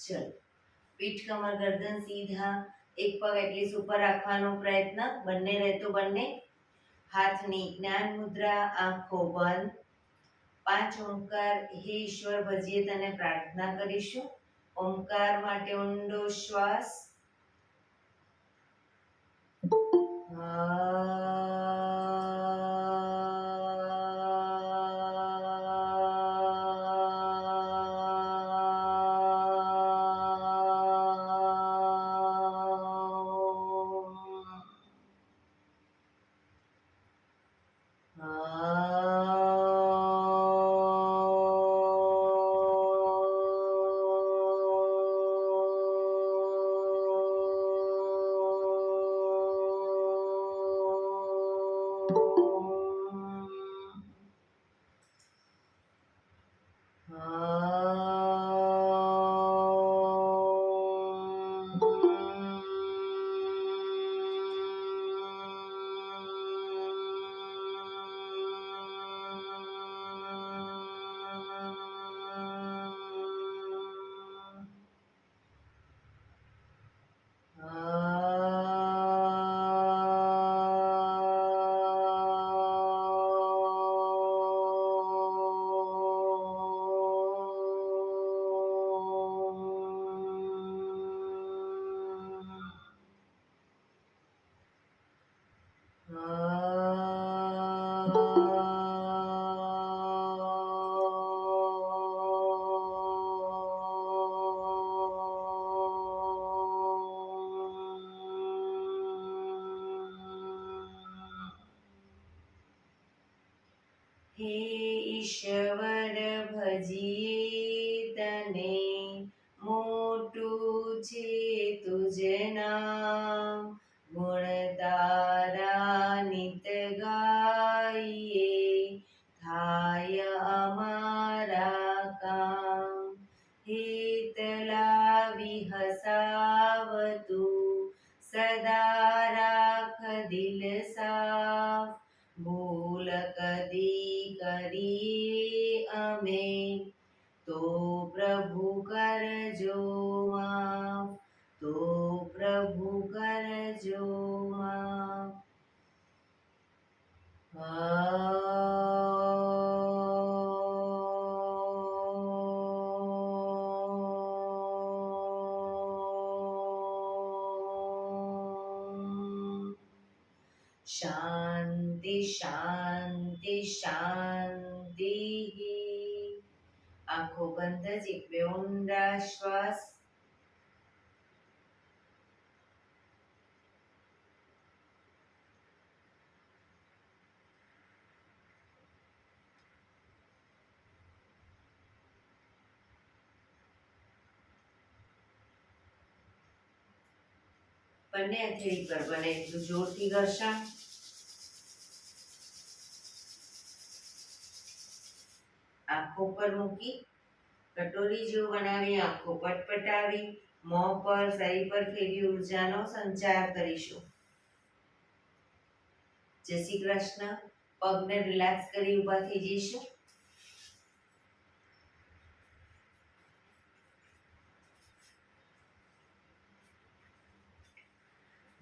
ચલો, પીઠ કમર ગરદન સીધા, એક પગ એટલીસ્ટ ઉપર રાખવાનો પ્રયત્ન, બંને રહેતો બંને. હાથની જ્ઞાન મુદ્રા, આંખો બંધ. 5 ઓમકાર હે ઈશ્વર ભજીએ તને પ્રાર્થના કરીશું. ઓમકાર માટે ઊંડો શ્વાસ. હે ઈશ્વર ભજીએ તને, મોટું છે તુજ નામ. ગુણ તારા નિત ગાઈએ, થાય અમારા કામ. હિત લાવી હસાવતું, સદા રાખ દિલ સાફ. ભૂલ કદી કરીએ અમે, તો પ્રભુ કરજો માફ. તો પ્રભુ કરજો માફ. શાંતિ શાંતિ શાંતિ. આંખો બંધ જ એક બે ઊંડા શ્વાસ. બંને હથેળી પર બને એટલું જોરથી ઘર્ષણ. આંખો પર મૂકી કટોરી જેવું બનાવી આંખો પટપટાવી, મોં પર શરીર પર ફેરી ઉર્જાનો સંચાર કરીશું. જય શ્રી કૃષ્ણ. પગને રિલેક્સ કરી ઊભા થઈ જઈશું.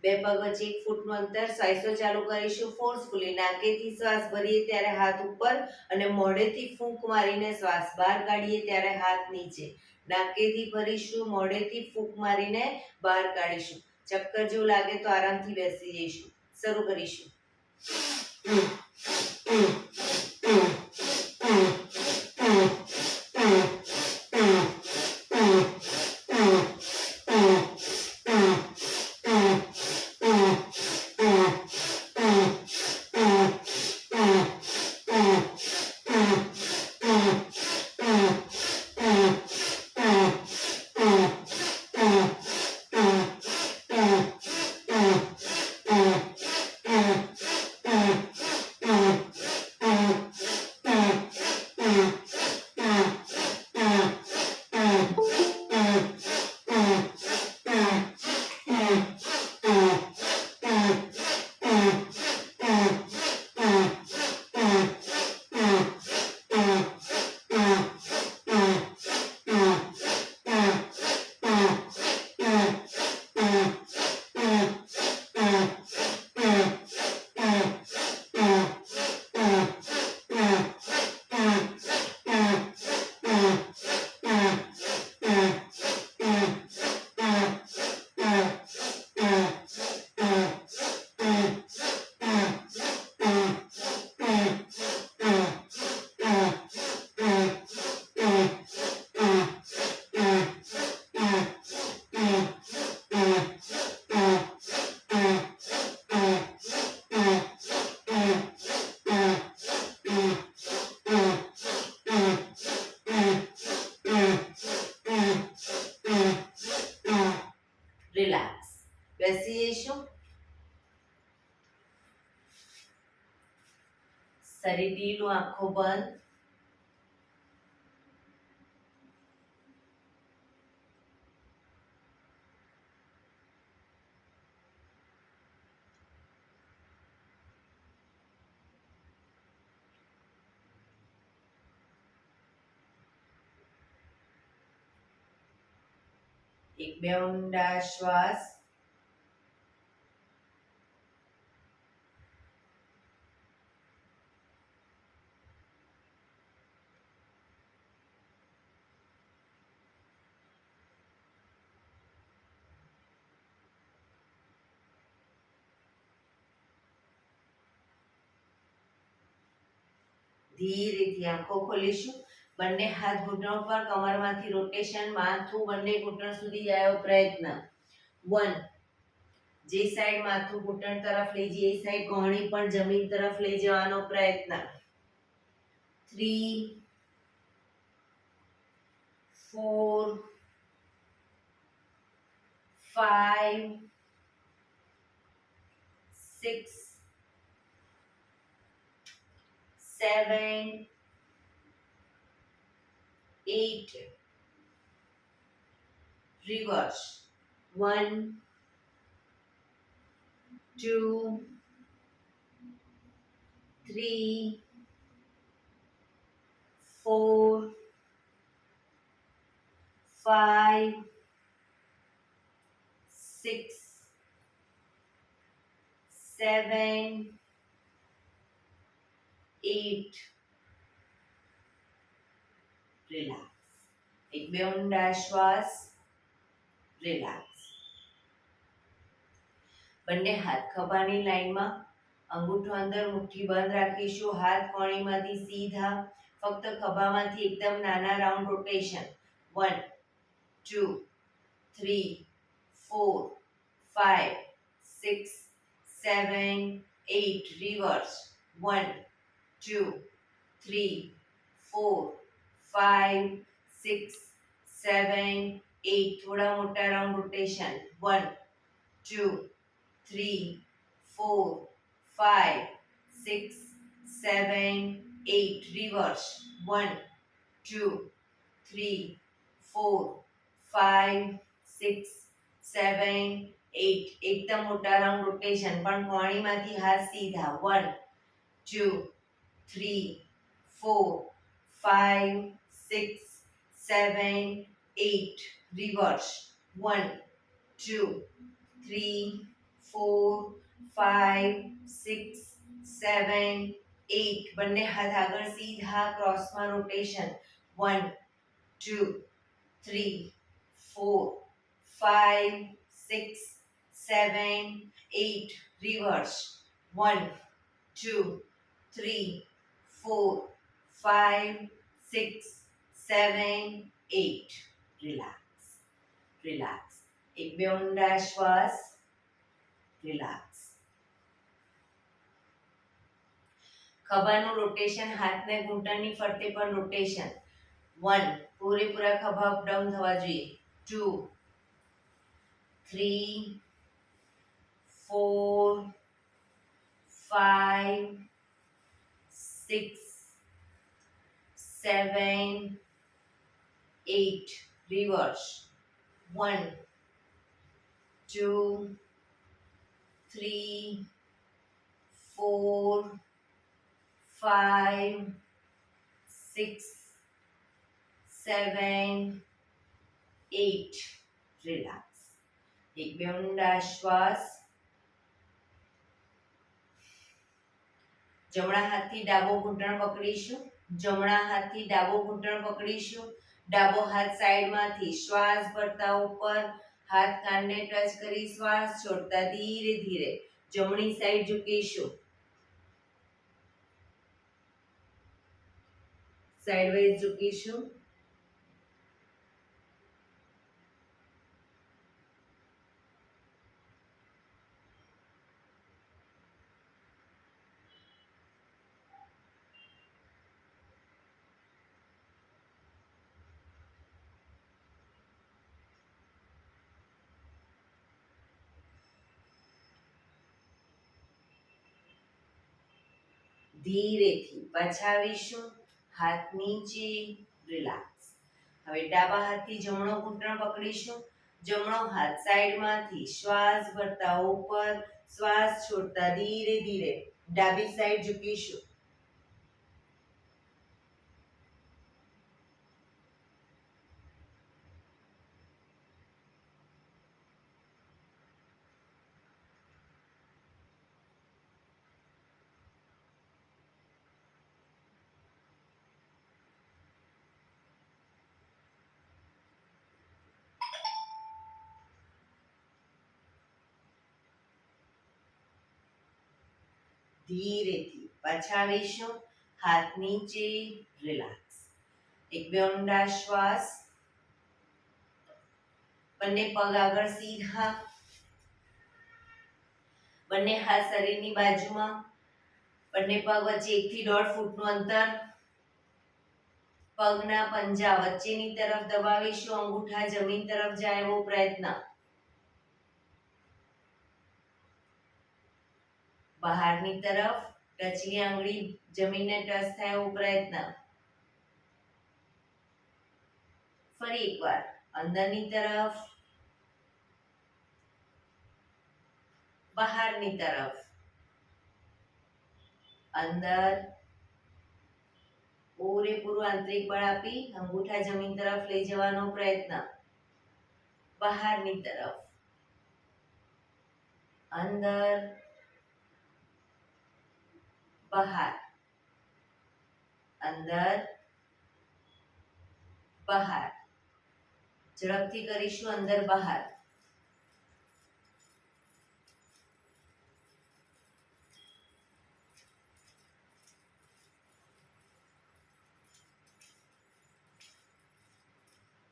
બે પગ વચ્ચે 1 ફૂટનું અંતર. શ્વાસો ચાલુ કરીશું ફોર્સફુલી. નાકેથી શ્વાસ ભરીએ ત્યારે હાથ ઉપર અને મોઢેથી ફૂંક મારીને શ્વાસ બહાર કાઢીએ ત્યારે હાથ નીચે. નાકેથી ભરીશું, મોઢેથી ફૂંક મારીને બહાર કાઢીશું. ચક્કર જેવું લાગે તો આરામથી બેસી જઈશું. શરૂ કરીશું. ફરી ઢીલું, આંખો બંધ. એક બે ઊંડા શ્વાસ. ધીરેથી આંખો ખોલીશું. બંને હાથ ઘૂંટણો પર, કમરમાંથી રોટેશન, માથું બંને ઘૂંટણ સુધી જાય એવો પ્રયત્ન. 1. જે સાઈડ માથું ઘૂંટણ તરફ લઈ જઈએ એ સાઈડ કોહણી પણ જમીન તરફ લઈ જવાનો પ્રયત્ન. 3 4 5 6 7 8 reverse. 1 2 3 4 5 6 7 8 રિલેક્સ. એક બે ઊંડા શ્વાસ. રિલેક્સ. બંને હાથ ખભાની લાઈનમાં, અંગૂઠો અંદર, મુઠ્ઠી બંધ રાખીશું. હાથ કોણીમાંથી સીધા, ફક્ત ખભામાંથી એકદમ નાના રાઉન્ડ રોટેશન. 1 2 3 4 5 6 7 8 રિવર્સ. 1 2 3 4 5 6 7 8 થોડા મોટા રાઉન્ડ રોટેશન. 1 2 3 4 5 6 7 8 reverse. 1 2 3 4 5 6 7 8 એકદમ મોટા રાઉન્ડ રોટેશન, પણ કોણીમાંથી હાથ સીધા. 1 2 3 4 5 6 7 8 reverse. 1 2 3 4 5 6 7 8 બંને હાથ આગળ સીધા, ક્રોસમાં રોટેશન. 1 2 3 4 5 6 7 8 reverse. 1 2 3 4 5 6 7 8 રિલેક્સ. રિલેક્સ. એક બે ઊંડા શ્વાસ. રિલેક્સ. ખભાનું રોટેશન, હાથને ઘૂંટણની ફરતે પણ રોટેશન. 1 પૂરેપૂરા ખભા અપ ડાઉન થવા જોઈએ. 2 3 4 5 6 7 8 reverse. 1 2 3 4 5 6 7 8 રિલેક્સ. એક બે ઊંડા શ્વાસ. જમણા હાથથી ડાબો ઘૂંટણ પકડીશું. જમણા હાથથી ડાબો ઘૂંટણ પકડીશું. ડાબો હાથ સાઈડમાંથી, શ્વાસ ભરતા ઉપર, હાથ કાનને ટચ કરી શ્વાસ છોડતા ધીરે ધીરે જમણી સાઈડ ઝૂકીશું. સાઈડવાઇઝ ઝૂકીશું. ધીરેથી પાછા આવીશું, હાથ નીચે, રિલેક્સ. હવે ડાબા હાથથી જમણો ઘૂંટણ પકડીશું, જમણો હાથ સાઈડમાંથી શ્વાસ ભરતા ઉપર, શ્વાસ છોડતા ધીરે ધીરે ડાબી સાઈડ ઝૂકીશું. ધીરેથી પાછા આવીશું, હાથ નીચે, રિલેક્સ. એક બે ઊંડા શ્વાસ. બંને પગ આગળ સીધા, બંને હાથ શરીરની બાજુમાં, બંને પગ વચ્ચે 1 થી 1.5 ફૂટનું અંતર. પગના પંજા વચ્ચેની તરફ દબાવીશું, અંગૂઠા જમીન તરફ જાય એવો પ્રયત્ન. બહારની તરફ ટચની આંગળી જમીનને ટચ થાય એવો પ્રયત્ન. ફરી એકવાર અંદરની તરફ, બહારની તરફ. અંદર પૂરેપૂરું આંતરિક બળ આપી અંગૂઠા જમીન તરફ લઈ જવાનો પ્રયત્ન. બહારની તરફ, અંદર, બહાર, અંદર, બહાર. ઝડપથી કરીશું, અંદર બહાર.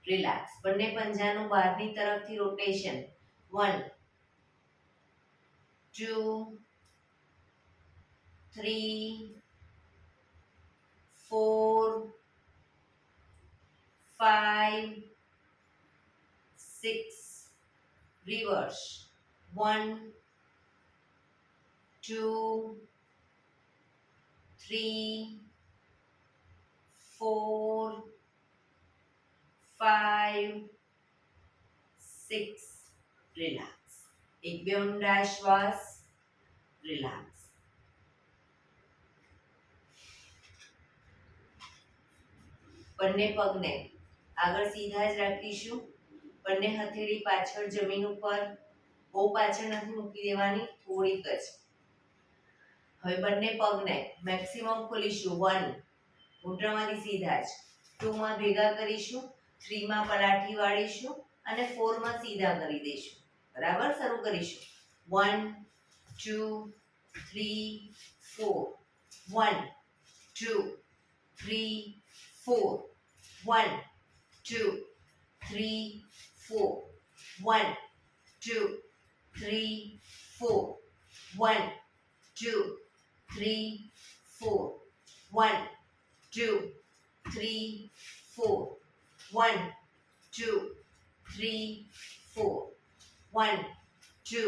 રિલેક્સ. બંને પંજાનું બહારની તરફથી રોટેશન. 1 2 3 4 5 6. રિવર્સ. 1 2 3 4 5 6. રિલેક્સ. એક બે ઊંડા શ્વાસ. રિલેક્સ. બંને પગને આગળ સીધા જ રાખીશું, બંને હથેળી પાછળ જમીન ઉપર, બહુ પાછળ નથી મૂકી દેવાની, થોડીક જ. હવે બંને પગને મેક્સિમમ ખોલીશું. 1 ઘૂંટણમાંથી સીધા જ, 2 માં ભેગા કરીશું, 3 માં પલાઠી વાળીશું અને 4 માં સીધા કરી દઈશું. બરાબર, શરૂ કરીશું. 1 2 3 4. 1 2 3 4. 1 2 3 4. 1 2 3 4. 1 2 3 4. 1 2 3 4. 1 2 3 4. 1 2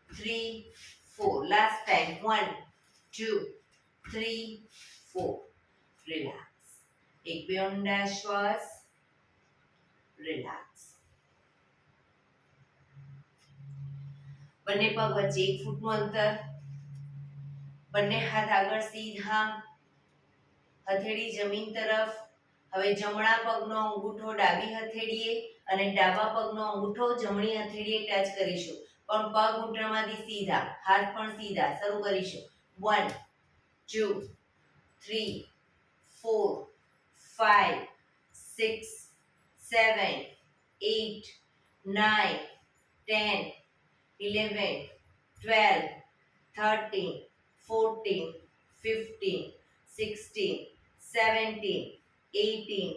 3 4. Last time. 1 2 3 4. Relax. એક બે ઊંડા શ્વાસ. રિલેક્સ. બંને પગ વચ્ચે 1 ફૂટનું અંતર. બંને હાથ આગળ સીધા, હથેળી જમીન તરફ. હવે જમણા પગનો અંગૂઠો ડાબી હથેળીએ અને ડાબા પગનો અંગૂઠો જમણી હથેળીએ ટચ કરીશું, પણ પગ ઘૂંટણમાંથી સીધા, હાથ પણ સીધા. શરૂ કરીશું. 1 2 3 4 5 6 7 8 9 10 11 12 13 14 15 16 17 18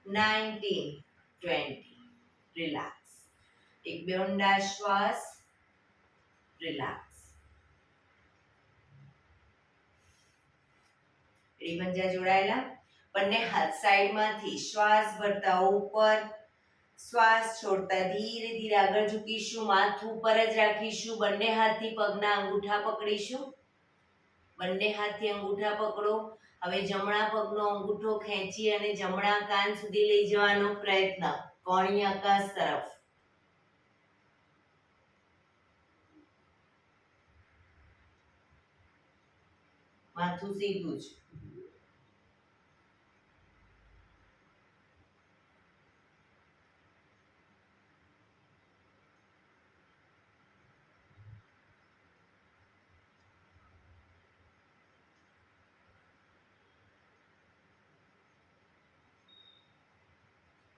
19 20. રિલેક્સ. એક બે ઊંડા શ્વાસ. રિલેક્સ. પંજા જોડાયેલા. બંને હાથ સાઈડમાંથી શ્વાસ ભરતા ઉપર, શ્વાસ છોડતા ધીરે ધીરે આગળ ઝૂકીશું, માથું ઉપર જ રાખીશું, બંને હાથથી પગના અંગૂઠા પકડીશું. બંને હાથથી અંગૂઠા પકડો. હવે જમણા પગનો અંગૂઠો ખેંચી અને જમણા કાન સુધી લઈ જવાનો પ્રયત્ન, કોણી આકાશ તરફ. માથું સીધું જ.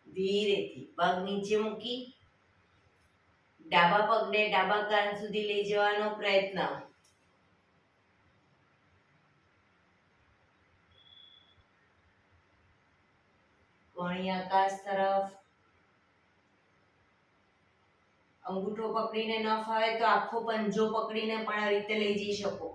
ધીરેથી પગ નીચે મૂકી ડાબા પગને ડાબા કાન સુધી લઈ જવાનો પ્રયત્ન. કોણી આકાશ તરફ. અંગૂઠો પકડીને ન ફાવે તો આખો પંજો પકડીને પણ આ રીતે લઈ જઈ શકો.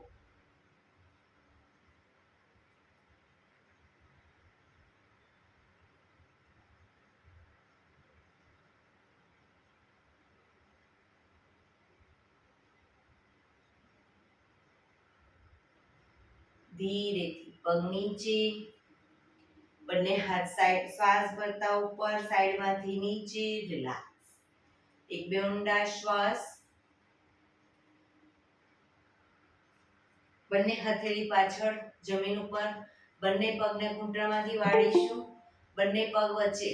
ધીરેથી પગ નીચે, બંને હાથ સાઈડ, શ્વાસ ભરતા ઉપર, સાઈડમાંથી નીચે, રિલેક્સ. એક બે ઊંડા શ્વાસ. બંને હથેળી પાછળ જમીન ઉપર, બંને પગને ઘૂંટણમાંથી વાળીશું. બંને પગ વચ્ચે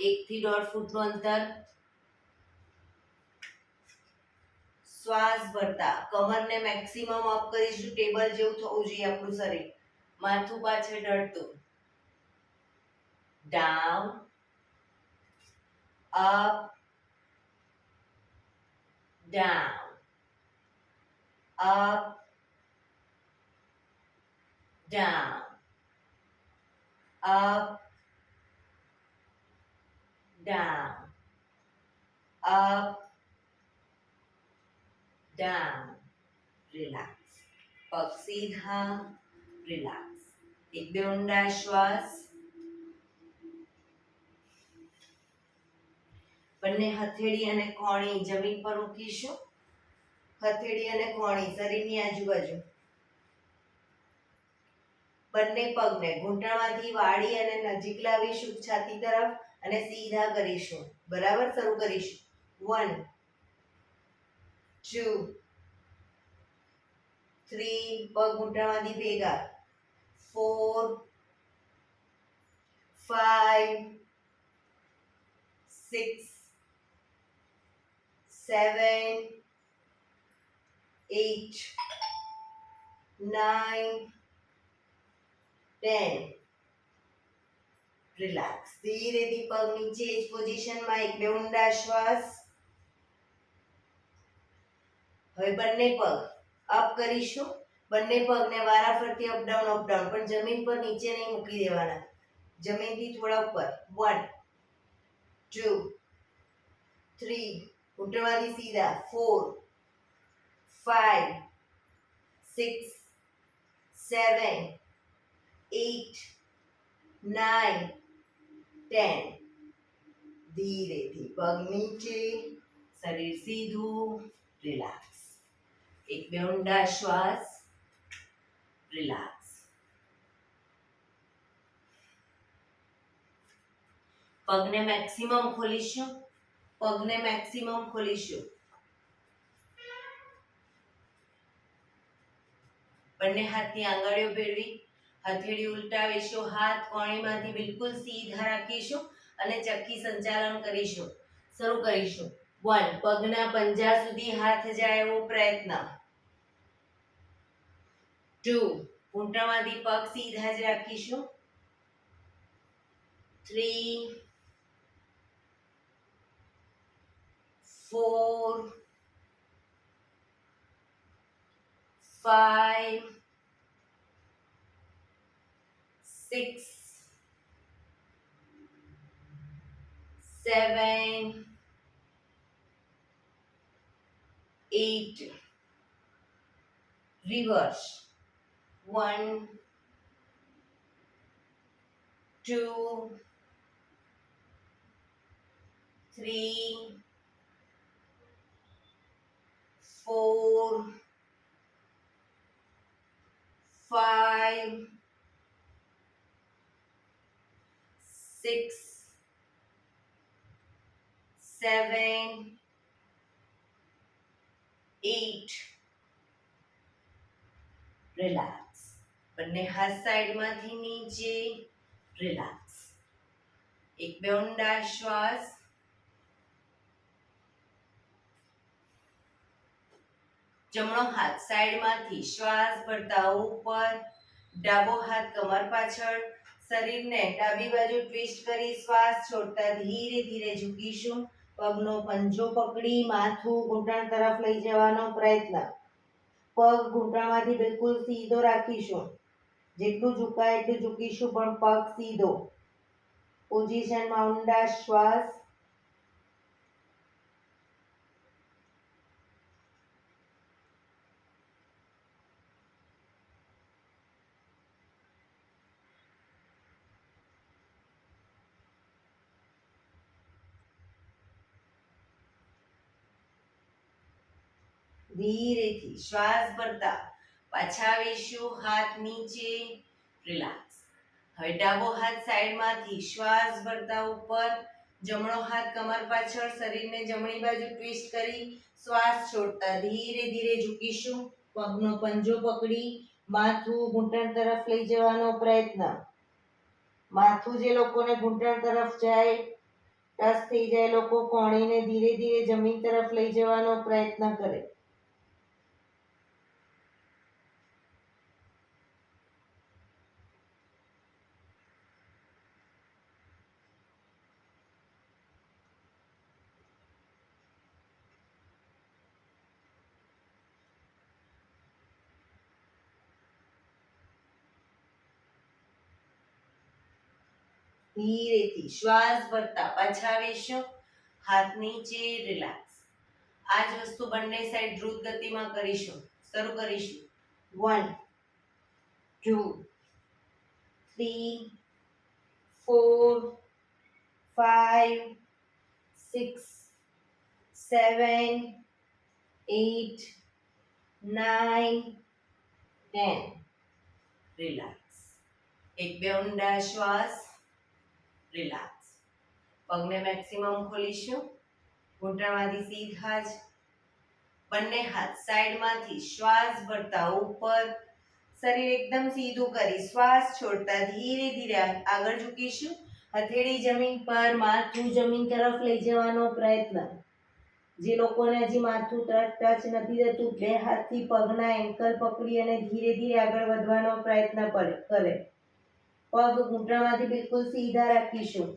1 થી 1.5 ફૂટનું અંતર. શ્વાસ ભરતા કમરને મેક્સિમમ અપ કરીશું. ટેબલ જેવું થવું જોઈએ આપણું શરીર. માથું પાછળ ઢળતું. Down, up, down, up, down, up, down, up, down. Relax. પગ સીધા, રિલેક્સ. એક બે ઊંડા શ્વાસ. બંને હથેળી અને કોણી જમીન પર મૂકીશું. હથેળી અને કોણી શરીરની આજુબાજુ. બંને પગને ઘૂંટણમાંથી વાળી અને નજીક લાવીશું છાતી તરફ અને સીધા કરીશું. બરાબર, શરૂ કરીશું. 1 2 3, પગ ઘૂંટણમાંથી ભેગા. 4 5 6 7 8 9 10. રિલેક્સ. ધીરેથી પગ નીચે જ પોઝિશનમાં. એક બે ઊંડા શ્વાસ. હવે બંને પગ અપ કરીશું. બંને પગને વારાફરતી અપડાઉન પણ જમીન પર નીચે નહીં મૂકી દેવાના. જમીનથી થોડા ઉપર. 1 2 3, ઘૂંટણમાંથી સીધા. 4 5 6 7 8 9 10. ધીરેથી પગ નીચે, શરીર સીધું, રિલેક્સ. એક બે ઊંડા શ્વાસ. રિલેક્સ. પગને મેક્સિમમ ખોલીશું. પગને મેક્સિમમ ખોલીશું. બંને હાથની આંગળીઓ ભેળવી, હથેળી ઉલટાવીશું. હાથ કોણીમાંથી બિલકુલ સીધા રાખીશું અને ચક્કી સંચાલન કરીશું. શરૂ કરીશું. 1, પગના પંજા સુધી હાથ જાય એવો પ્રયત્ન. 2, ઘૂંટણમાંથી પગ સીધા જ રાખીશું. 3 4 5 6 7 8. Reverse. 1 2 3 4 5 6 7 8 રિલેક્સ. બંને હાથ સાઈડમાંથી નીચે, રિલેક્સ. એક બે ઊંડા શ્વાસ. જમણો હાથ સાઈડમાંથી શ્વાસ ભરતા ઉપર, ડાબો હાથ કમર પાછળ, શરીરને ડાબી બાજુ ટ્વિસ્ટ કરી શ્વાસ છોડતા ધીરે ધીરે ઝૂકીશું. પગનો પંજો પકડી માથું ઘૂંટણ તરફ લઈ જવાનો પ્રયત્ન. પગ ઘૂંટણમાંથી બિલકુલ સીધો રાખીશું. જેટલું ઝુકાય એટલું ઝૂકીશું, પણ પગ સીધો. પોઝિશનમાં ઊંડા શ્વાસ. ધીરેથી શ્વાસ ભરતા પાછા આવીશું. હાથ નીચે, રિલેક્સ. હવે ડાબો હાથ સાઈડમાંથી શ્વાસ ભરતા ઉપર, જમણો હાથ કમર પાછળ, શરીરને જમણી બાજુ ટ્વિસ્ટ કરી શ્વાસ છોડતા ધીરે ધીરે ઝૂકીશું. પગનો પંજો પકડી માથું ઘૂંટણ તરફ લઈ જવાનો પ્રયત્ન. માથું જે લોકોને ઘૂંટણ તરફ જાય, ટચ થઈ જાય, લોકો કોણીને ધીરે ધીરે જમીન તરફ લઈ જવાનો પ્રયત્ન કરે. ધીરેથી શ્વાસ ભરતા પાછા આવીશું. હાથ નીચે, રિલેક્સ. આ જ વસ્તુ બંને સાઈડ દ્રુત ગતિમાં કરીશું. શરૂ કરીશું. 1 2 3 4 5 6 7 8 9 10. રિલેક્સ. એક બે ઊંડા શ્વાસ. રિલેક્સ. પગને મેક્સિમમ ખોલીશું. ઘૂંટણમાંથી સીધા જ. બંને હાથ સાઈડમાંથી શ્વાસ ભરતા ઉપર, શરીર એકદમ સીધું કરી શ્વાસ છોડતા ધીરે ધીરે આગળ ઝૂકીશું. હથેળી જમીન પર, માથું જમીન તરફ લઈ જવાનો પ્રયત્ન. જે લોકોને હજી માથું ટચ નથી થતું, બે હાથથી પગના એન્કલ પકડી અને ધીરે ધીરે આગળ વધવાનો પ્રયત્ન કરે. પગ ઘૂંટણમાંથી બિલકુલ સીધા રાખીશું.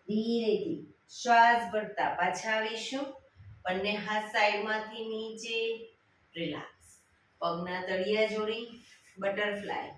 ધીરેથી શ્વાસ ભરતા પાછા આવીશું. બંને હાથ સાઈડમાંથી નીચે, રિલેક્સ. પગના તળિયા જોડી, બટરફ્લાય.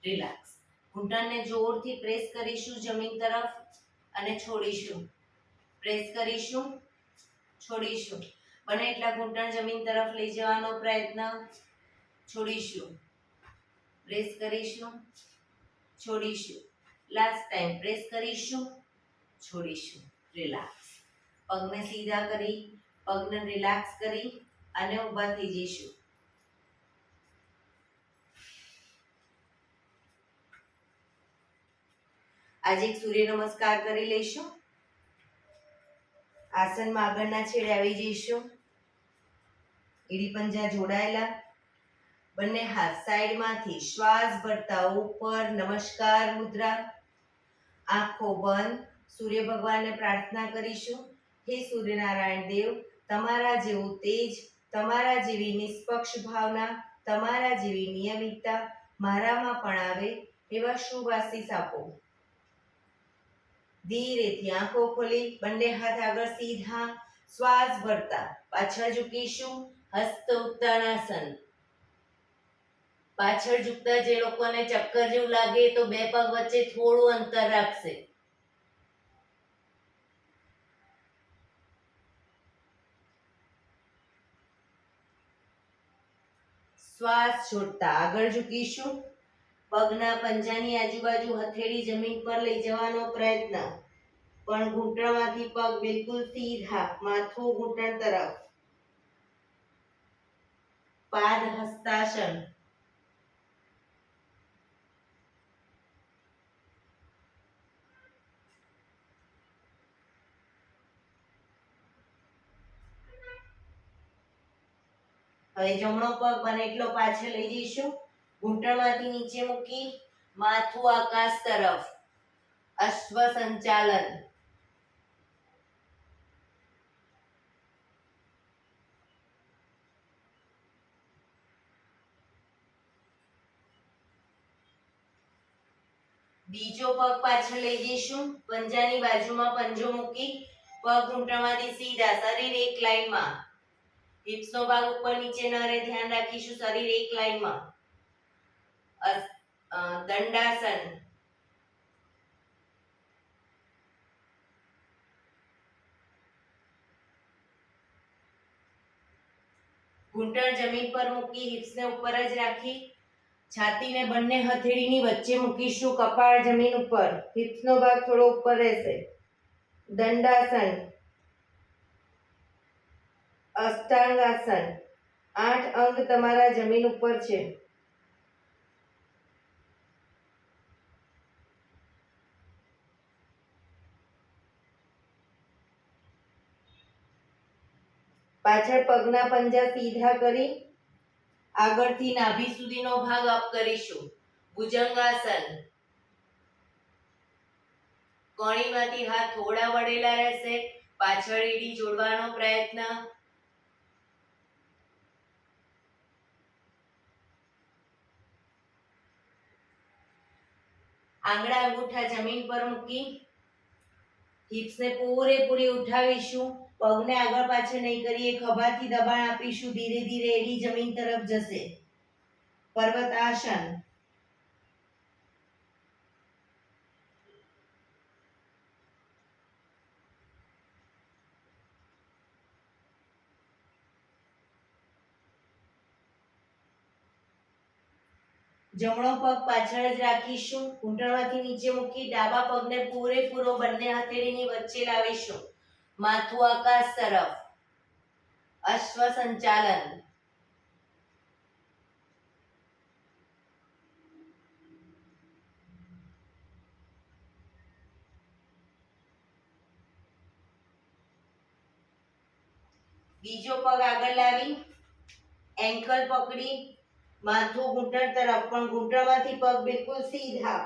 રિલેક્સ. ઘૂંટણને જોરથી પ્રેસ કરીશું જમીન તરફ અને છોડીશું. પ્રેસ કરીશું, છોડીશું. બને એટલા ઘૂંટણ જમીન તરફ લઈ જવાનો પ્રયત્ન. છોડીશું. પ્રેસ કરીશું, છોડીશું. લાસ્ટ ટાઈમ પ્રેસ કરીશું, છોડીશું. રિલેક્સ. પગને સીધા કરી, પગને રિલેક્સ કરી અને ઊભા થઈ જઈશું. આજે એક સૂર્ય નમસ્કાર કરી લઈશું. આસનમાં આગળના છેડે આવી જઈશું. એડી પંજા જોડાયેલા. બંને હાથ સાઈડમાંથી શ્વાસ ભરતા ઉપર, નમસ્કાર મુદ્રા. આંખો બંધ. સૂર્ય ભગવાનને પ્રાર્થના કરીશું. હે સૂર્યનારાયણ દેવ, તમારા જેવું તેજ તમારા જેવી નિષ્પક્ષ ભાવના, તમારા જેવી નિયમિતતા મારામાં પણ આવે એવા શુભ આશીષ આપો. ધીરેથી આંખો ખોલી બંને હાથ આગળ સીધા, શ્વાસ ભરતા પાછળ ઝૂકીશું. હસ્ત ઉત્તાનાસન. પાછળ ઝૂકતા જે લોકોને ચક્કર જેવું લાગે તો બે પગ વચ્ચે થોડું અંતર રાખશે. શ્વાસ છોડતા આગળ ઝૂકીશું. પગના પંજાની આજુબાજુ હથેળી જમીન પર લઈ જવાનો પ્રયત્ન, પણ ઘૂંટણમાંથી પગ બિલકુલ સીધા, માથું ઘૂંટણ તરફ. પાદ હસ્તાસન. હવે જમણો પગ બને એટલો પાછળ લઈ જઈશું. ઘૂંટણમાંથી નીચે મૂકી માથું આકાશ તરફ. અશ્વ સંચાલન. બીજો પગ પાછળ લઈ જઈશું. પંજાની બાજુમાં પંજો મૂકી પગ ઘૂંટણમાંથી સીધા, શરીર એક લાઈનમાં. હિપ્સનો ભાગ ઉપર નીચે ન રહે, ધ્યાન રાખીશું. શરીર એક લાઈનમાં. દંડાસન. ઘૂંટણ જમીન પર મૂકી હિપ્સને ઉપર જ રાખી છાતીને બંને હથેળીની વચ્ચે મૂકીશું. કપાળ જમીન ઉપર, હિપ્સનો ભાગ થોડો ઉપર રહેશે. દંડાસન. અષ્ટાંગાસન. 8 અંગ તમારા જમીન ઉપર છે. પાછળ પગના પંજા સીધા કરી આગળથી નાભી સુધીનો ભાગ અપ કરીશું. ભુજંગાસન. કોણીમાંથી હાથ થોડા વળેલા રહેશે. પાછળ એડી જોડવાનો પ્રયત્ન. આંગળા અંગૂઠા જમીન પર મૂકી હિપ્સને પૂરેપૂરી ઉઠાવીશું. પગને આગળ પાછળ નહીં કરીએ, ખભાથી દબાણ આપીશું. ધીરે ધીરે એડી જમીન તરફ જશે. પર્વતાસન. જમણો પગ પાછળ જ રાખીશું. ઘૂંટણમાંથી નીચે મૂકી ડાબા પગને પૂરેપૂરો બંને હથેળીની વચ્ચે લાવીશું. માથું આકાશ તરફ. અશ્વ સંચાલન. બીજો પગ આગળ લાવી એન્કલ પકડી માથું ઘૂંટણ તરફ, પણ ઘૂંટણમાંથી પગ બિલકુલ સીધા.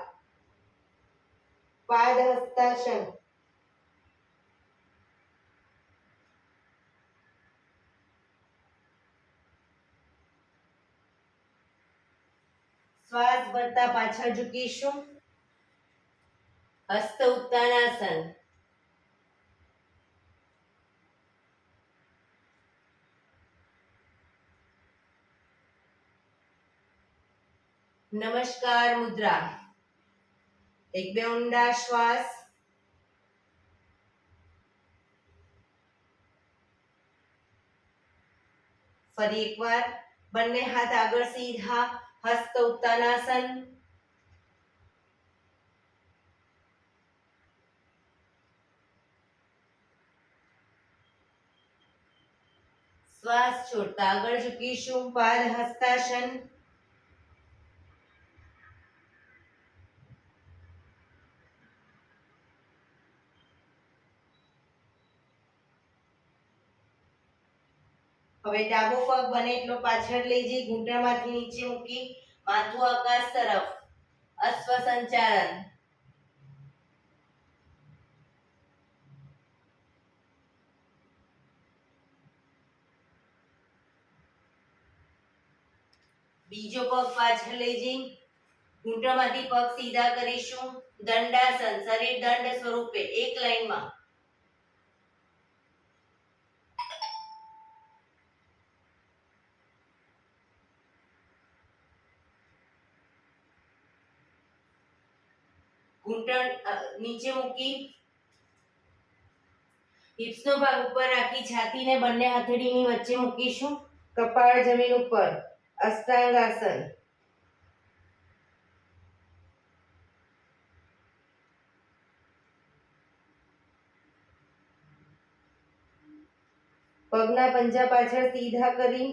પાદ હસ્તાસન. શ્વાસ ભરતા પાછળ ઝૂકીશું. હસ્ત ઉત્તાનાસન. નમસ્કાર મુદ્રા. એક બે ઊંડા શ્વાસ. ફરી એકવાર બંને હાથ આગળ સીધા. હસ્ત ઉત્તાનાસન. શ્વાસ છોડતા આગળ ઝૂકીશું. પાદ હસ્તાસન. હવે ડાબો પગ બને એટલો પાછળ લઈ જઈ ઘૂંટણમાંથી નીચે મૂકી માથું આકાશ તરફ. અશ્વ સંચાલન. બીજો પગ પાછળ લઈ જઈ ઘૂંટણમાંથી પગ સીધા કરીશું. દંડાસન, શરીર દંડ સ્વરૂપે એક લાઈનમાં. ઘૂંટણ નીચે મૂકી હિપ્સનો ભાગ ઉપર રાખી છાતીને બંને હથેળીની વચ્ચે મૂકીશું. કપાળ જમીન ઉપર. અષ્ટાંગાસન. પગના પંજા પાછળ સીધા કરી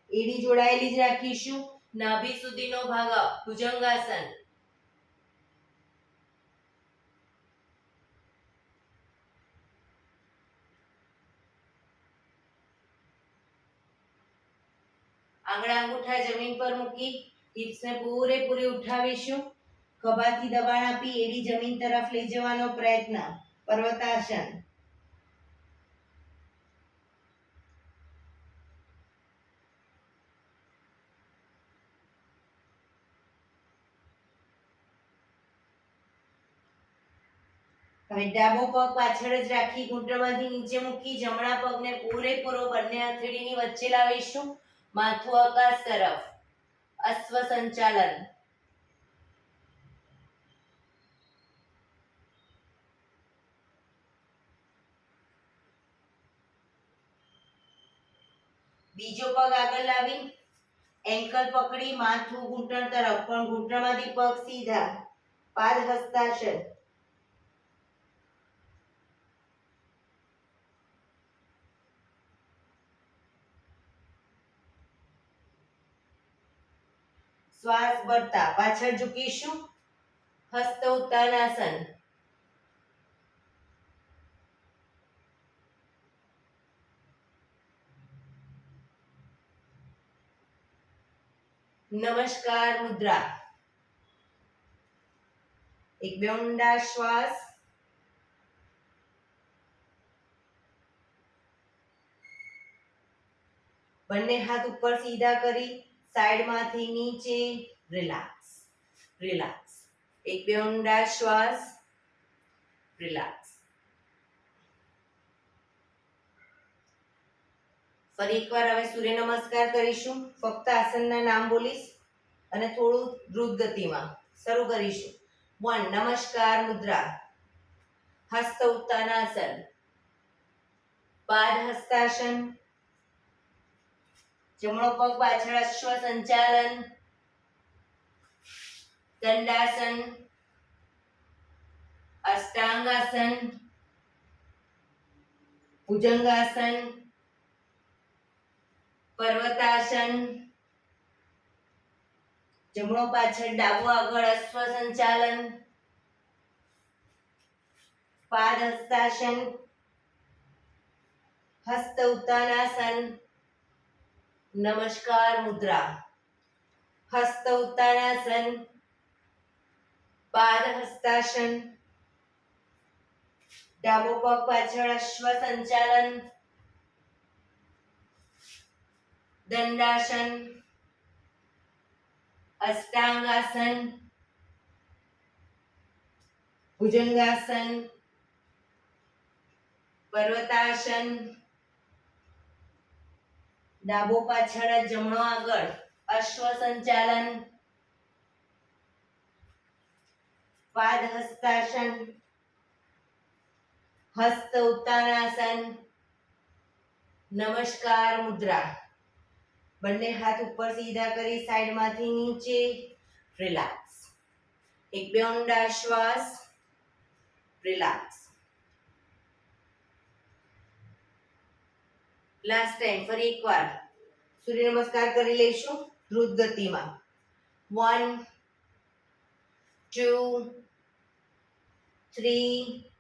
એડી જોડાયેલી જ રાખીશું. નાભી સુધીનો ભાગ ભુજંગાસન. આંગળા અંગૂઠા જમીન પર મૂકી હિપ્સને પૂરેપૂરી ઉઠાવીશું. ખભાથી દબાણ આપી એડી જમીન તરફ લઈ જવાનો પ્રયત્ન. પર્વતાસન. હવે ડાબો પગ પાછળ જ રાખી ઘૂંટણમાંથી નીચે મૂકી જમણા પગને પૂરેપૂરો બંને હથેળીની વચ્ચે લાવીશું. માથું આકાશ તરફ. અશ્વ સંચાલન. બીજો પગ આગળ લાવી એન્કલ પકડી માથું ઘૂંટણ તરફ, પણ ઘૂંટણમાંથી પગ સીધા. પાદ હસ્તાસન. શ્વાસ ભરતા પાછળ ઝૂકીશું. હસ્ત ઉત્તાનાસન. નમસ્કાર મુદ્રા. એક બે ઊંડા શ્વાસ. બંને હાથ ઉપર સીધા કરી સાઈડમાંથી નીચે. Relax, relax. એક બે ઊંડા શ્વાસ. રિલેક્સ. ફરી એકવાર હવે સૂર્ય નમસ્કાર કરીશું. ફક્ત આસનના નામ બોલીશ અને થોડું દ્રુત ગતિમાં શરૂ કરીશું. 1. નમસ્કાર મુદ્રા. હસ્ત ઉત્તાનાસન. પાદ હસ્તાસન. જમણો પગ પાછળ અશ્વ સંચાલન. દંડાસન. અષ્ટાંગાસન. ભુજંગાસન. પર્વતાસન. જમણો પાછળ ડાબો આગળ અશ્વ સંચાલન. પાદ હસ્તાસન. હસ્ત ઉત્તાનાસન. નમસ્કાર મુદ્રા. હસ્ત ઉત્તાનાસન. પાદ હસ્તાસન. ડાબો પગ પાછળ અશ્વ સંચાલન. દંડાસન. અષ્ટાંગાસન. ભુજંગાસન. પર્વતાસન. ડાબો પાછળ જમણો આગળ અશ્વ સંચાલન. પાદ હસ્તાસન. હસ્ત ઉત્તાનાસન. નમસ્કાર મુદ્રા. બંને હાથ ઉપર સીધા કરી સાઈડમાંથી નીચે. રિલેક્સ. એક બે ઊંડા શ્વાસ. રિલેક્સ. લાસ્ટ ટાઈમ ફરી એકવાર સૂર્ય નમસ્કાર કરી લઈશું દ્રુત ગતિમાં. 1 2 3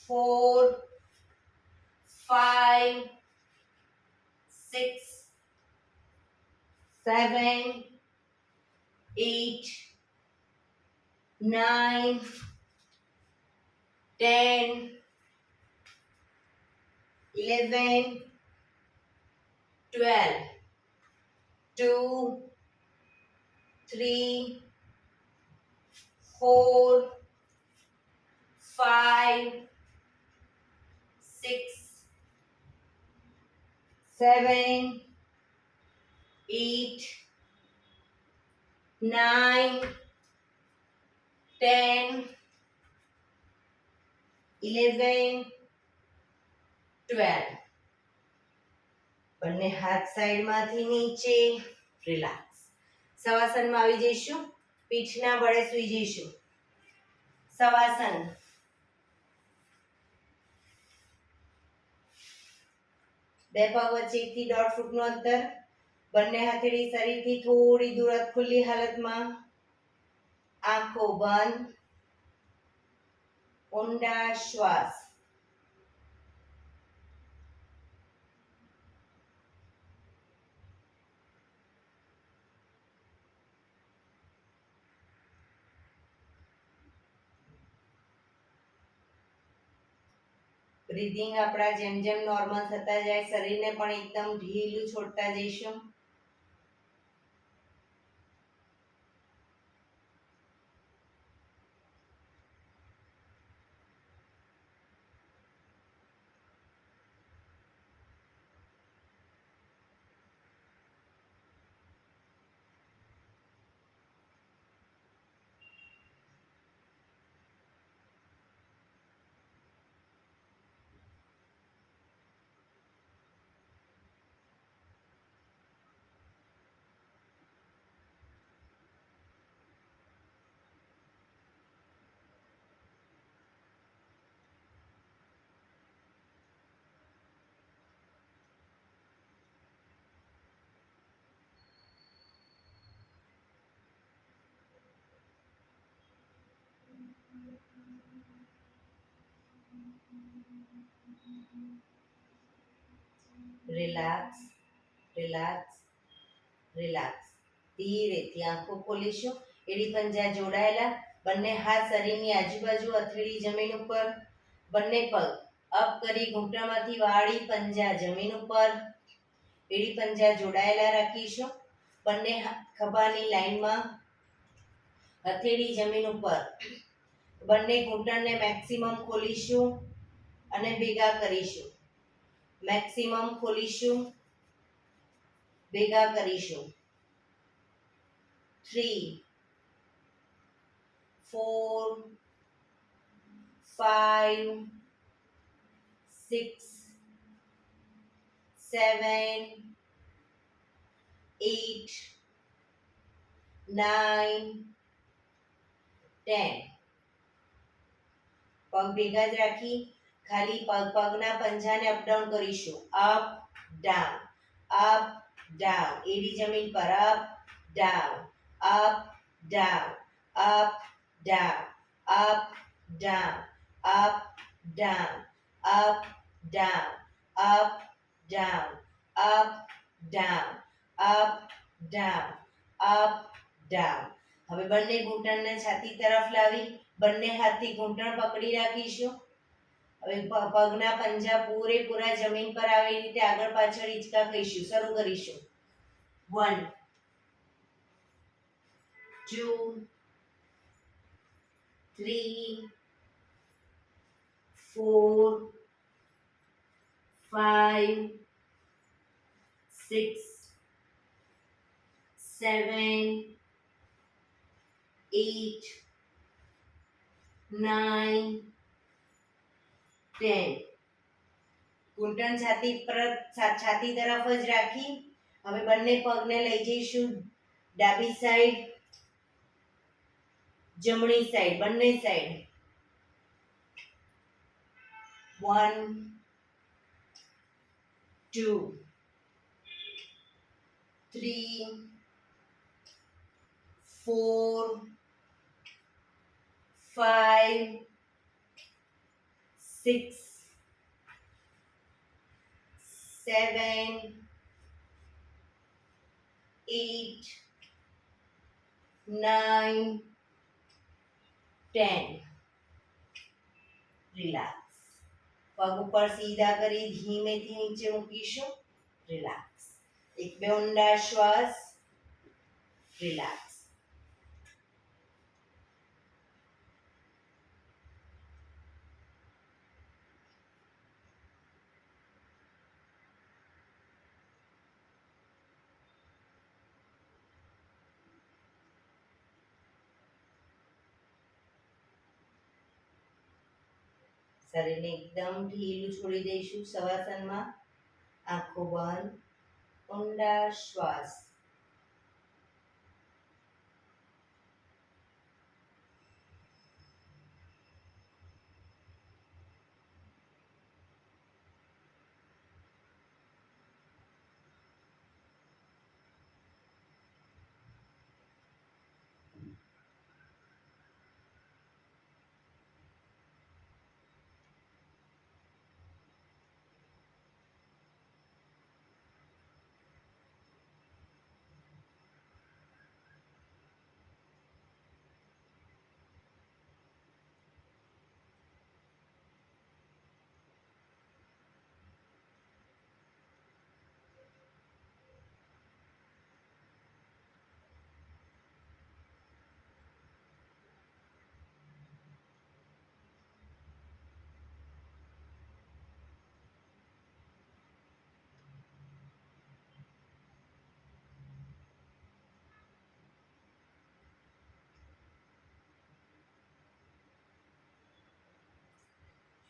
4 5 6 7 8 9 10 11 12 2, 3, 4, 5, 6, 7, 8, 9, 10, 11, 12. બંને હાથ સાઈડમાંથી નીચે, રિલેક્સ. શવાસનમાં આવી જઈશું, પીઠના બળે સૂઈ જઈશું. શવાસન. બે પગ વચ્ચે 1 થી 1.5 ફૂટનું અંતર. બંને હથેળી શરીરથી થોડી દૂર ખુલ્લી હાલતમાં. આંખો બંધ. ઊંડા શ્વાસ. બ્રીધિંગ આપણા જેમ જેમ નોર્મલ થતા જાય, શરીરને પણ એકદમ ઢીલું છોડતા જઈશું. Relax, relax, relax. ધીરેથી આંખો ખોલીશું. એડી પંજા જોડાયેલા. બંને હાથ શરીરની આજુબાજુ, હથેળી જમીન ઉપર. બંને પગ અપ કરી ઘૂંટણમાંથી વાળી, પંજા જમીન ઉપર. એડી પંજા જોડાયેલા રાખીશું. બંને ખભાની લાઈનમાં, હથેળી જમીન ઉપર. બંને ઘૂંટણને મેક્સિમમ ખોલીશું અને ભેગા કરીશું. મેક્સિમમ ખોલીશું, ભેગા કરીશું. 3, 4, 5, 6, 7, 8, 9, 10. પગ ભેગા જ રાખી ખાલી પગના પંજાને અપડાઉન કરીશું. Up down, up down. એડી જમીન પર. Up down, up down, up down, up down, up down, up down, up down, up down, up down, up down. હવે બંને ઘૂંટણને છાતી તરફ લાવી બંને હાથથી ઘૂંટણ પકડી રાખીશું. હવે પગના પંજા પૂરેપૂરા જમીન પર આવે એ રીતે આગળ પાછળ હિંચકા કહીશું. શરૂ કરીશું. 1, 2, 3, 4, 5, 6, 7, 8, 9, 10. ઘૂંટણ છાતી તરફ જ રાખી હવે બંને પગને લઈ જઈશું ડાબી સાઈડ, જમણી સાઈડ, બંને સાઈડ. 1, 2, 3, 4, 5, 6, 7, 8, 9, 10. રિલેક્સ. પગ ઉપર સીધા કરી ધીમેથી નીચે મૂકીશું. રિલેક્સ. એક બે ઊંડા શ્વાસ. રિલેક્સ. શરીરને એકદમ ઢીલું છોડી દઈશું શવાસનમાં. આંખો બંધ. ઊંડા શ્વાસ.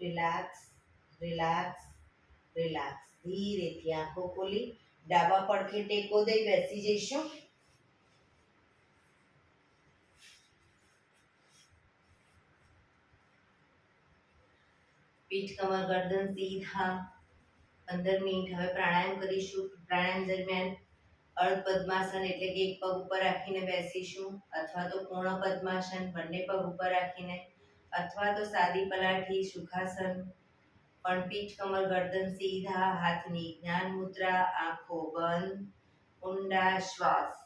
રિલેક્સ. રિલેક્સ. રિલેક્સ. ધીરેથી આંખો ખોલી ડાબા પડખે ટેકો દઈ બેસી જઈશું. પીઠ કમર ગરદન સીધા. 15 મિનિટ હવે પ્રાણાયામ કરીશું. પ્રાણાયામ દરમિયાન અર્ધ પદ્માસન એટલે કે એક પગ ઉપર રાખીને બેસીશું, અથવા તો પૂર્ણ પદ્માસન બંને પગ ઉપર રાખીને, અથવા તો સાદી પલાઠી સુખાસન. પણ પીઠ કમર ગરદન સીધા, હાથની જ્ઞાન મુદ્રા, આંખો બંધ. ઊંડા શ્વાસ.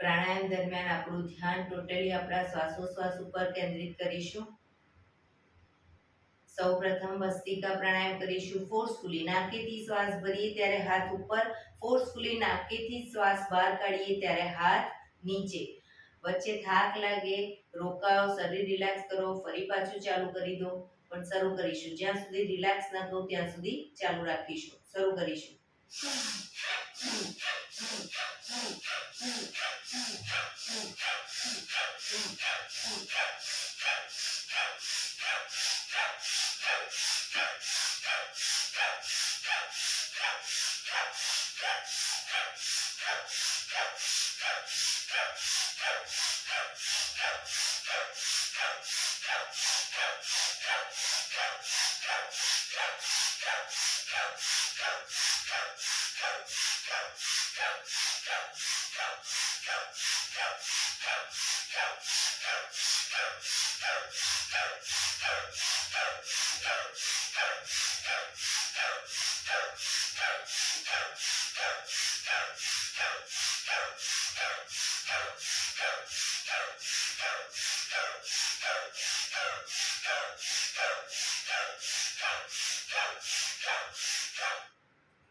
પ્રાણાયામ દરમિયાન આપણું ધ્યાન ટોટલી આપણા શ્વાસોશ્વાસ ઉપર કેન્દ્રિત કરીશું. સૌપ્રથમ ભસ્ત્રિકા પ્રાણાયામ કરીશું. ફોર્સફુલી નાકેથી શ્વાસ ભરીએ ત્યારે હાથ ઉપર, ફોર્સફુલી નાકેથી શ્વાસ બહાર કાઢીએ ત્યારે હાથ નીચે. વચ્ચે થાક લાગે, રોકાઓ, શરીર રિલેક્સ કરો, ફરી પાછું ચાલુ કરી દો. પણ શરૂ કરીશું. જ્યાં સુધી રિલેક્સ ના થવું ત્યાં સુધી ચાલુ રાખીશું. શરૂ કરીશું.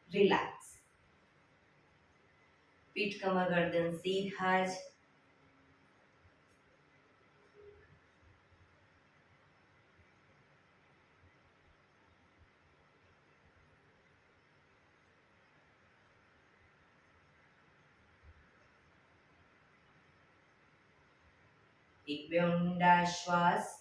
રિલેક્સ. પીઠ કમર ગરદન સીધા જ. એક બે ઊંડા શ્વાસ.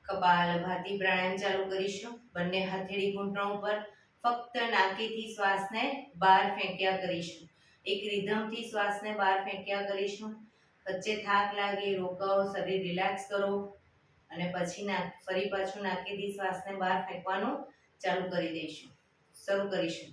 કપાલભાતિ પ્રાણાયામ ચાલુ કરીશું. બંને હથેળી ઘૂંટણ ઉપર. ફક્ત નાકેથી શ્વાસને બહાર ફેંક્યા કરીશું. એક રિધમથી શ્વાસને બહાર ફેંક્યા કરીશું. વચ્ચે થાક લાગે, રોકાઓ, શરીર રિલેક્સ કરો અને પછી ફરી પાછું નાકેથી શ્વાસને બહાર ફેંકવાનું ચાલુ કરી દઈશું. શરૂ કરીશું.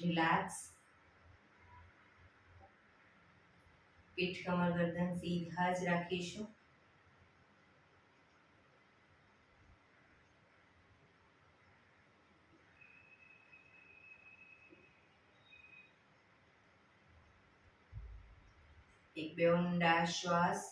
રિલેક્સ. પીઠ કમર ગરદન સીધા જ રાખીશું. એક બે ઊંડા શ્વાસ.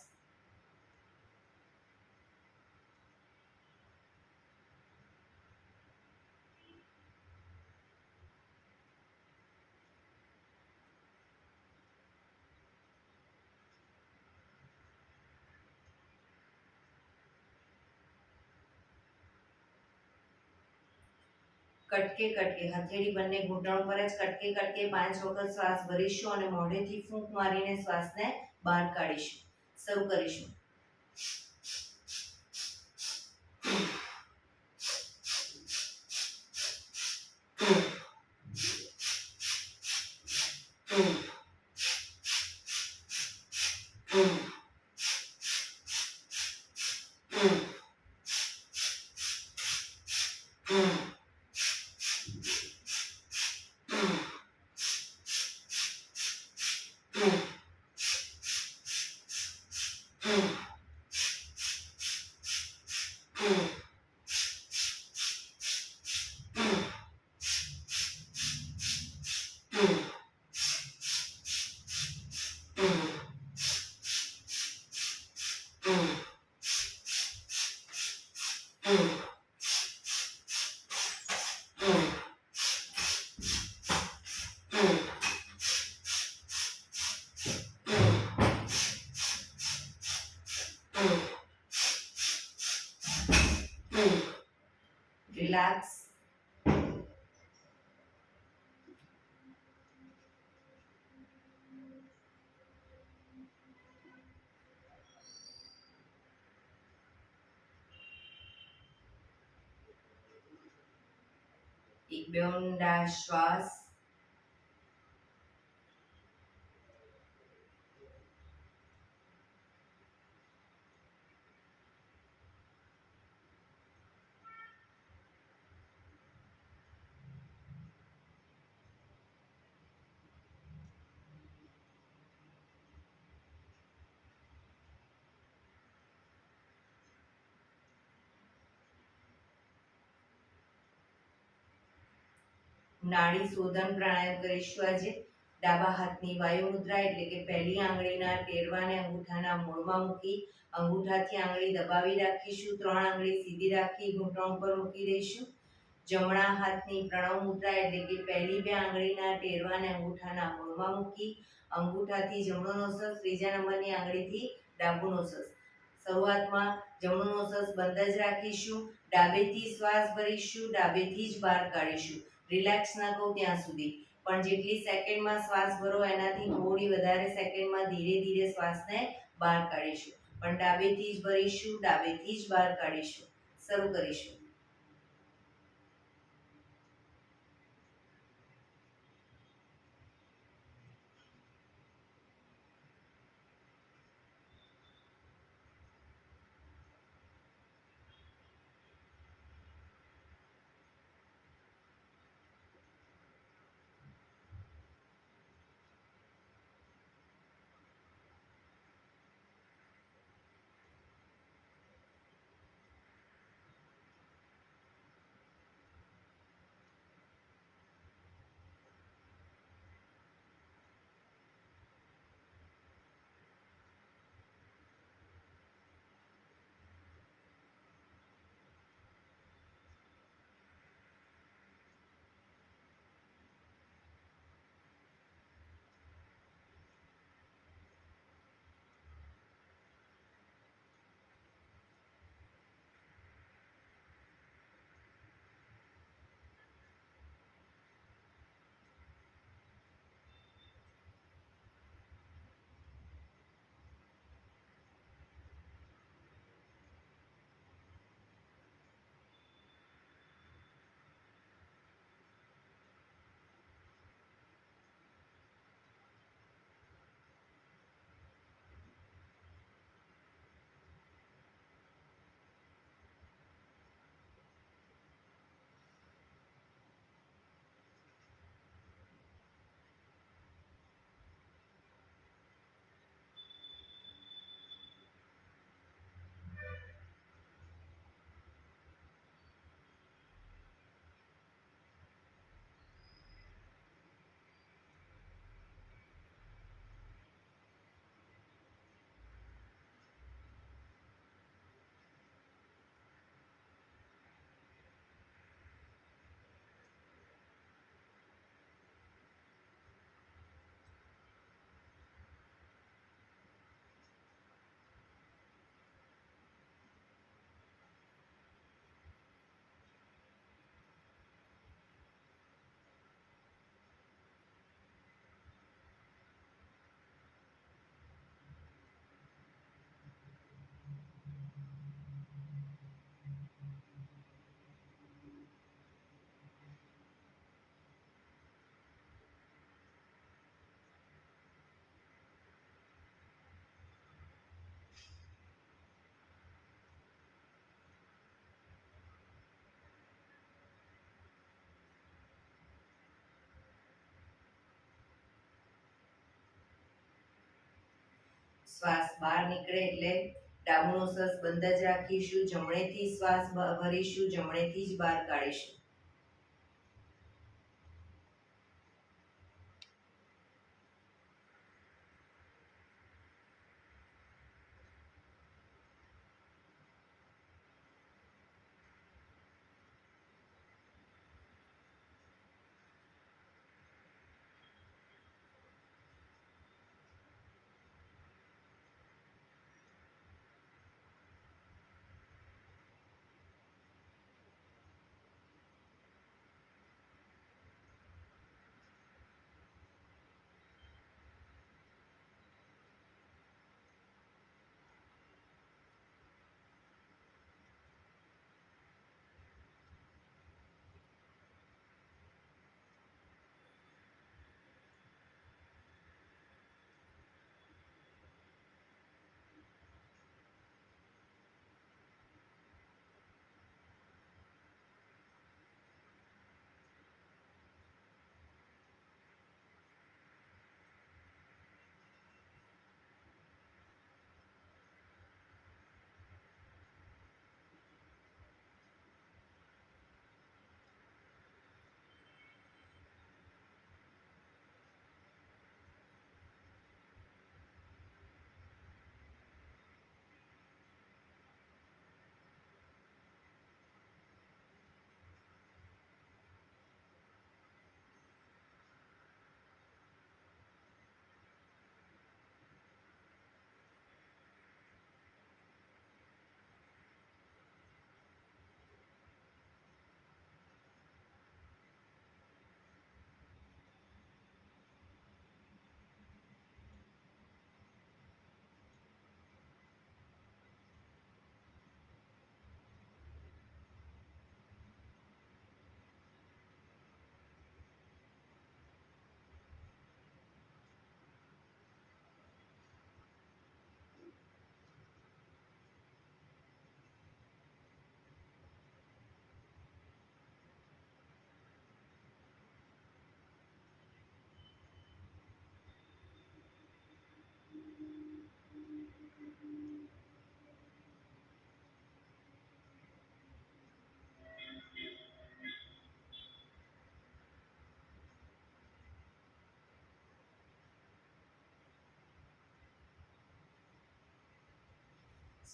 કટકે કટકે હથેળી બંને ઘૂંટણ પર જ કટકે કટકે 5 વખત શ્વાસ ભરીશું અને મોઢેથી ફૂંક મારીને શ્વાસને બહાર કાઢીશું. શરૂ કરીશું. રિલેક્સ. એક બે ઊંડા શ્વાસ. નાડી શોધન પ્રાણાયામ કરીશું આજે. ડાબા હાથની વાયુ મુદ્રા એટલે કે પહેલી આંગળીના ટેરવાને અંગૂઠાના મૂળમાં મૂકી અંગૂઠાથી આંગળી દબાવી રાખીશું. 3 આંગળી સીધી રાખી ઘૂંટણ ઉપર મૂકી દઈશું. જમણા હાથની પ્રણવ મુદ્રા એટલે કે પહેલી 2 આંગળીના ટેરવાને અંગૂઠાના મૂળમાં મૂકી અંગૂઠાથી જમણો નોસસ, ત્રીજા નંબરની આંગળીથી ડાબુ નોસસ. શરૂઆતમાં જમણું નોસસ બંધ જ રાખીશું. ડાબેથી શ્વાસ ભરીશું, ડાબેથી જ બહાર કાઢીશું. રિલેક્સ ના કહું ત્યાં સુધી. પણ જેટલી સેકન્ડમાં શ્વાસ ભરો એનાથી થોડી વધારે સેકન્ડમાં ધીરે ધીરે શ્વાસને બહાર કાઢીશું. પણ ડાબેથી જ ભરીશું, ડાબેથી જ બહાર કાઢીશું. શરૂ કરીશું. શ્વાસ બહાર નીકળે એટલે ડાબું નોઝ બંધ જ રાખીશું. જમણેથી શ્વાસ ભરીશું, જમણેથી જ બહાર કાઢીશું.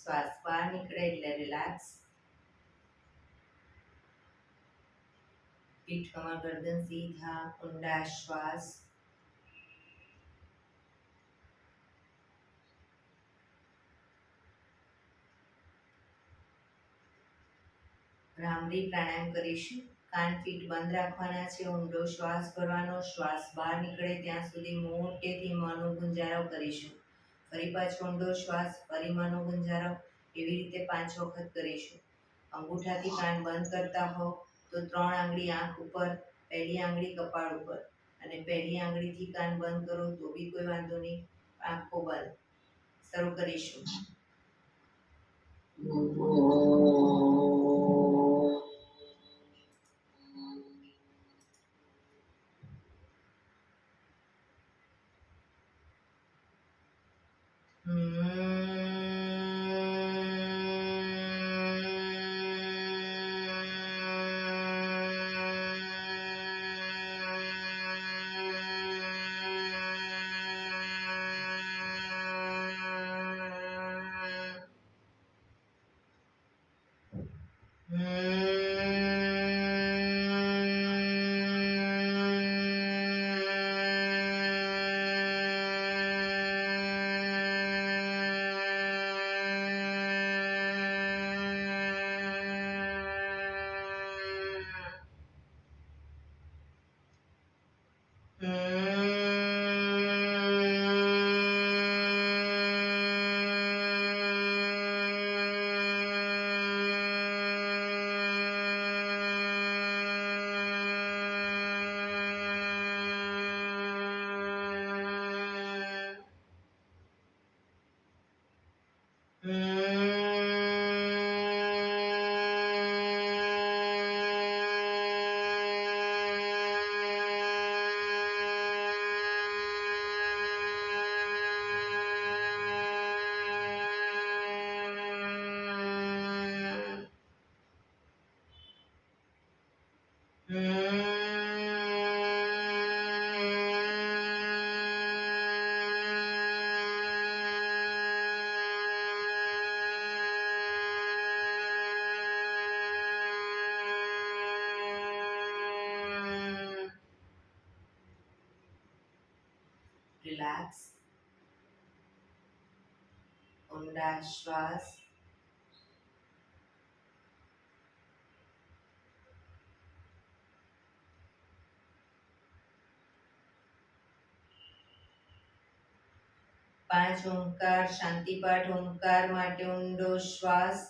શ્વાસ બહાર નીકળે એટલે રિલેક્સ. પીઠ, કમર, ગરદન સીધા, ઊંડા શ્વાસ. ભ્રામરી પ્રાણાયામ કરીશું. કાન પીઠ બંધ રાખવાના છે. ઊંડો શ્વાસ ભરવાનો. શ્વાસ બહાર નીકળે ત્યાં સુધી મોટેથી મોંનો ગુંજારો કરીશું. ફરી પાછો ઊંડો શ્વાસ, ફરી મોંનો ગુંજારો. એવી રીતે 5 વખત કરીશું. અંગૂઠાથી કાન બંધ કરતા હો તો 3 આંગળી આંખ ઉપર, પહેલી આંગળી કપાળ ઉપર, અને પહેલી આંગળીથી કાન બંધ કરો તો બી કોઈ વાંધો નહીં. આંખો બંધ. શરૂ કરીશું. રિલેક્સ. ઊંડા શ્વાસ. પાંચ ઓમકાર શાંતિપાઠ ઓમકાર માટે ઊંડો શ્વાસ.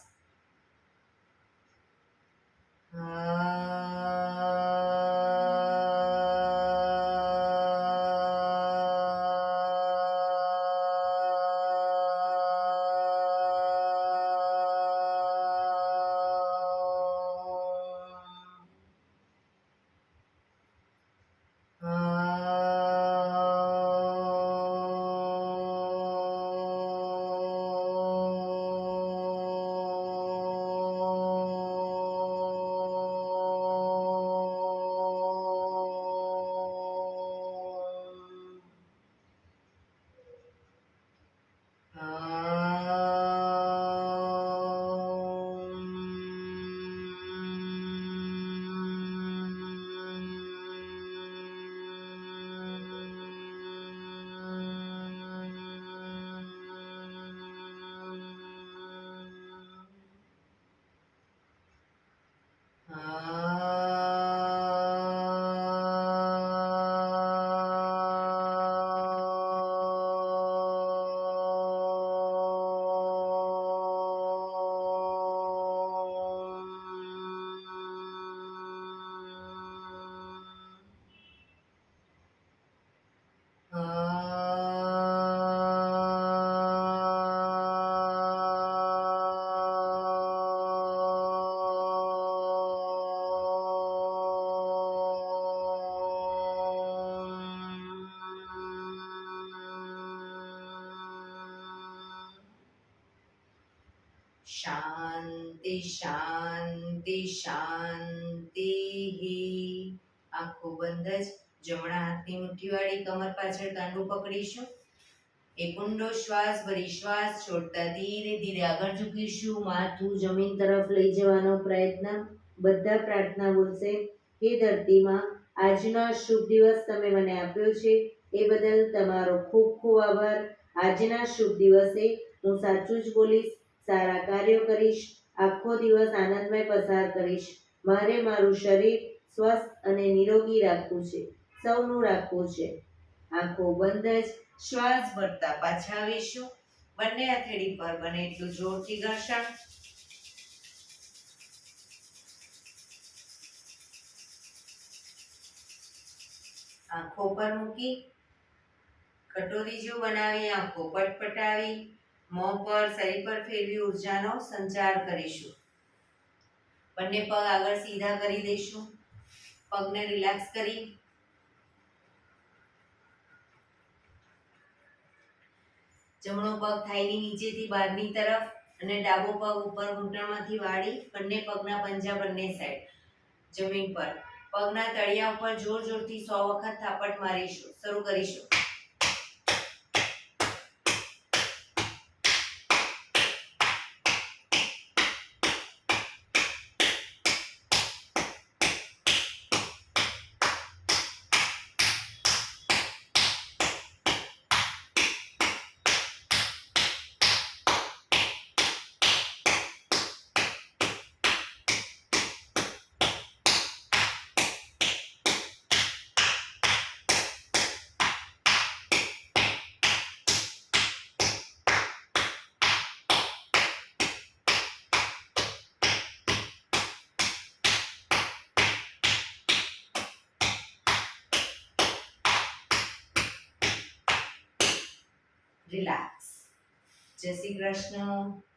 શાંતિ શાંતિ શાંતિ. આંખો બંધ જ. જમણા હાથની મુઠ્ઠી વાળી કમર પાછળ કાંડું પકડીશું. એક ઊંડો શ્વાસ ભરી શ્વાસ છોડતા ધીરે ધીરે આગળ ઝૂકીશું. માથું જમીન તરફ લઈ જવાનો પ્રયત્ન. બધા પ્રાર્થના બોલશે. હે ધરતીમાં, આજનો શુભ દિવસ તમે મને આપ્યો છે એ બદલ તમારો ખૂબ ખૂબ આભાર. આજના શુભ દિવસે હું સાચું જ બોલીશ, સારા કાર્યો કરીશ, આખો દિવસ આનંદમય પસાર કરીશ. મારે મારું શરીર સ્વસ્થ અને નિરોગી રાખવું છે, સૌનું રાખવું છે. આંખો બંધ જ શ્વાસ ભરતા પાછા આવીશું. બંને હથેળી પર બને એટલું જોરથી ઘર્ષણ. આંખો પર મૂકી કટોરી જેવું બનાવી આંખો પટપટાવી મોં પર શરીર પર ફેરવી ઉર્જાનો સંચાર કરીશું. બંને પગ આગળ સીધા કરી દઈશું. પગને રિલેક્સ કરી જમણો પગ થાઈની નીચેથી બહારની તરફ અને ડાબો પગ ઉપર ઘૂંટણમાંથી વાળી બંને પગના પંજા બંને સાઈડ જમીન પર. પગના તળિયા ઉપર જોર જોરથી 100 વખત થાપટ મારીશું. શરૂ કરીશું. રિલેક્સ. જય શ્રી કૃષ્ણ.